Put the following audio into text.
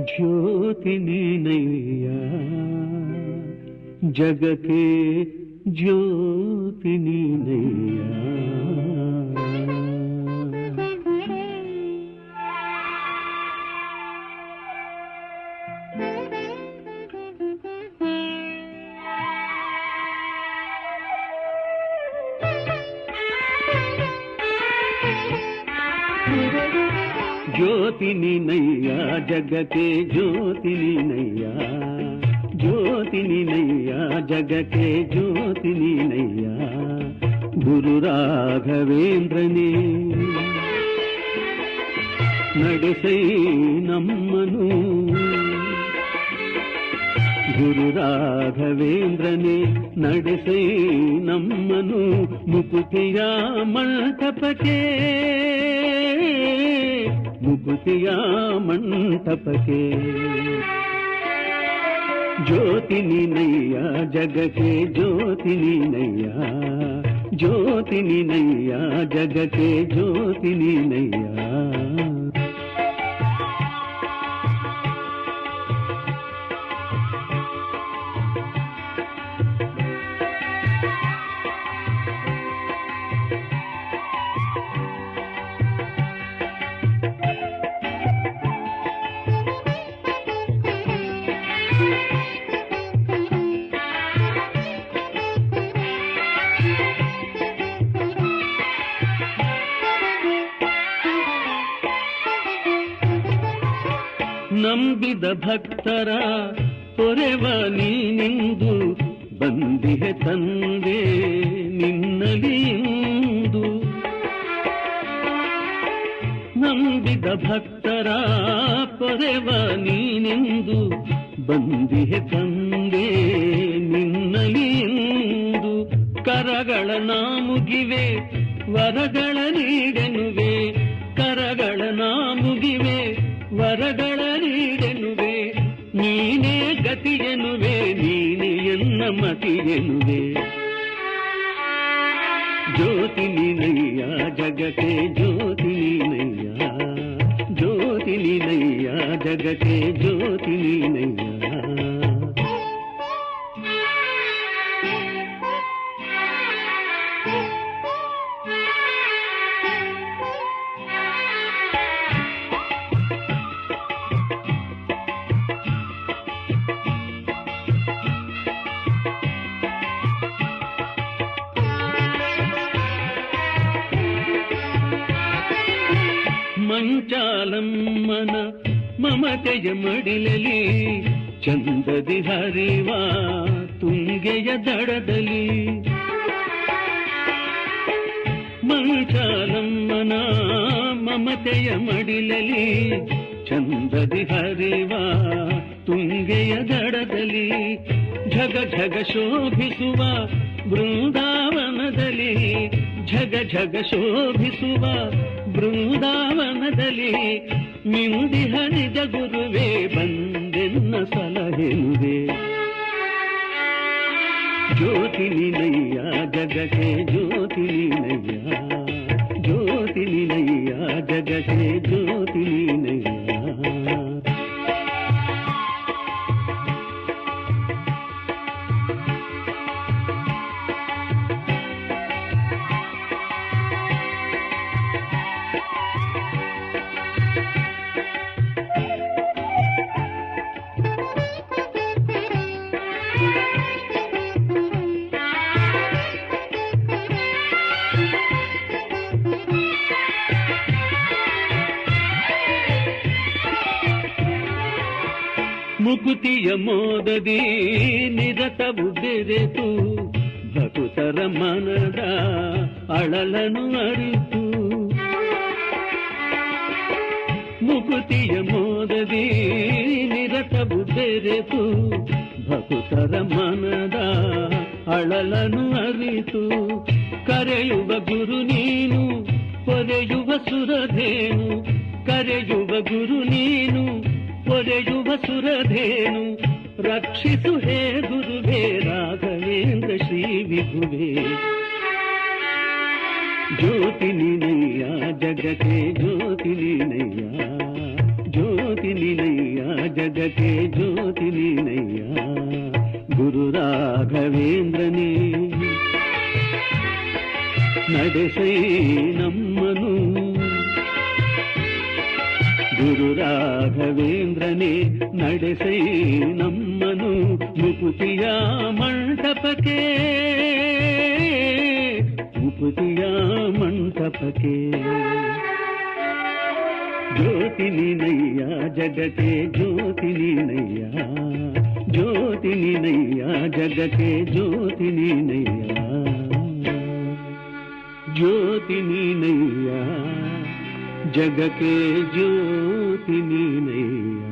ज्योति नीनैया जगके ज्योति नीनैया ज्योति नीनैया जगके ज्योति नीनैया ज्योति नीनैया जगके ज्योति नीनैया गुरु राघवेंद्रನೇ ನಡೆಸೈ ನಮ್ಮನು ಗುರು ರಾಘವೇಂದ್ರನೇ ನಡೆಸೈ ನಮ್ಮನು ಮುಕುತಿಯ ಮಂಟಪಕ್ಕೆ ಮುಕುತಿಯ ಮಂಟಪಕ್ಕೆ ಜ್ಯೋತಿ ನೀನಯ್ಯ ಜಗಕ್ಕೆ ಜ್ಯೋತಿ ನೀನಯ್ಯ ಜ್ಯೋತಿ ನೀನಯ್ಯ ಜಗಕ್ಕೆ ಜ್ಯೋತಿ ನೀನಯ್ಯ ನಂಬಿದ ಭಕ್ತರ ಪೊರೆವ ನೀನಿಂದು ಬಂದಿಹೆ ತಂದೆ ನಿನ್ನಲಿಂದು ನಂಬಿದ ಭಕ್ತರ ಪೊರೆವ ನೀನಿಂದು ಬಂದಿಹೆ ತಂದೆ ನಿನ್ನಲಿಂದು ಕರಗಳ ನಾಮುಗಿವೆ ವರಗಳ ನೀಡೆನುವೆ ಕರಗಳ ನಾಮುಗಿವೆ ವರಗಳ ನೀಡೆನುವೆ ನೀನೇ ಗತಿಯೆನುವೆ ನೀನೇ ಎನ್ನ ಮತಿಯೆನುವೆ ಜ್ಯೋತಿ ನೀನಯ್ಯ ಜಗಕ್ಕೆ ಜ್ಯೋತಿ ನೀನಯ್ಯ ಜ್ಯೋತಿ ನೀನಯ್ಯ ಜಗಕ್ಕೆ ಜ್ಯೋತಿ ನೀನಯ್ಯ ಮಂಚಾಲಮ್ಮನ ಮಮತೆಯ ಮಡಿಲಲಿ ಚಂದದಿ ಹರಿವ ತುಂಗೆಯ ದಡದಲ್ಲಿ ಮಂಚಾಲಮ್ಮನ ಮಮತೆಯ ಮಡಿಲಲಿ ಚಂದದಿ ಹರಿವ ತುಂಗೆಯ ದಡದಲ್ಲಿ ಝಗ ಝಗ ಶೋಭಿಸುವ ಬೃಂದಾವನದಲ್ಲಿ ಝಗ ಝಗ ಶೋಭಿಸುವ ಬೃಂದಾವನದಲ್ಲಿ ಮಿಂದಿಹ ನಿಜ ಗುರುವೇ ಬಂದೆನ್ನ ಸಲಹೆನುವೆ ಜ್ಯೋತಿ ನೀನಯ್ಯ ಜಗಕ್ಕೆ ಜ್ಯೋತಿ ನೀನಯ್ಯ ಜ್ಯೋತಿ ನೀನಯ್ಯ ಜಗಕ್ಕೆ ಜ್ಯೋತಿ ನೀನಯ್ಯ ಮುಕುತಿಯ ಮೋದದಿ ನಿರತವು ಬೆರೆತು ಭಕುತರ ಮನದ ಅಳಲನು ಅರಿತು ಮುಕುತಿಯ ಮೋದದಿ ನಿರತವು ಬೆರೆತು ಭಕುತರ ಮನದ ಅಳಲನು ಅರಿತು ಕರೆಯುವ ಗುರು ನೀನು ಪೊರೆಯುವ ಸುರಧೇನು ಕರೆಯುವ ಗುರು ನೀನು ಪೊರೆಯುವ ಸುರಧೇನು ರಕ್ಷಿಸು ಹೇ ಗುರುವೇ ರಾಘವೇಂದ್ರ ಶ್ರೀ ವಿಭುವೇ ಜ್ಯೋತಿ ನೀನಯ್ಯ ಜಗಕ್ಕೆ ಜ್ಯೋತಿ ನೀನಯ್ಯ ಜ್ಯೋತಿ ನೀನಯ್ಯ ಜಗಕ್ಕೆ ಜ್ಯೋತಿ ನೀನಯ್ಯ ಗುರು ರಾಘವೇಂದ್ರನೇ ನಡೆಸೈ ನಮ್ಮನು ಗುರು ರಾಘವೇಂದ್ರನೇ ನಡೆಸೈ ನಮ್ಮನು ಮುಕುತಿಯ ಮಂಟಪಕ್ಕೆ ಮುಕುತಿಯ ಮಂಟಪಕ್ಕೆ ಜ್ಯೋತಿ ನೀನಯ್ಯ ಜಗಕ್ಕೆ ಜ್ಯೋತಿ ನೀನಯ್ಯ ಜ್ಯೋತಿ ನೀನಯ್ಯ ಜಗಕ್ಕೆ ಜ್ಯೋತಿ ನೀನಯ್ಯ ಜ್ಯೋತಿ ನೀನಯ್ಯ ಜಗಕ್ಕೆ ಜ್ಯೋತಿ ನೀನಯ್ಯ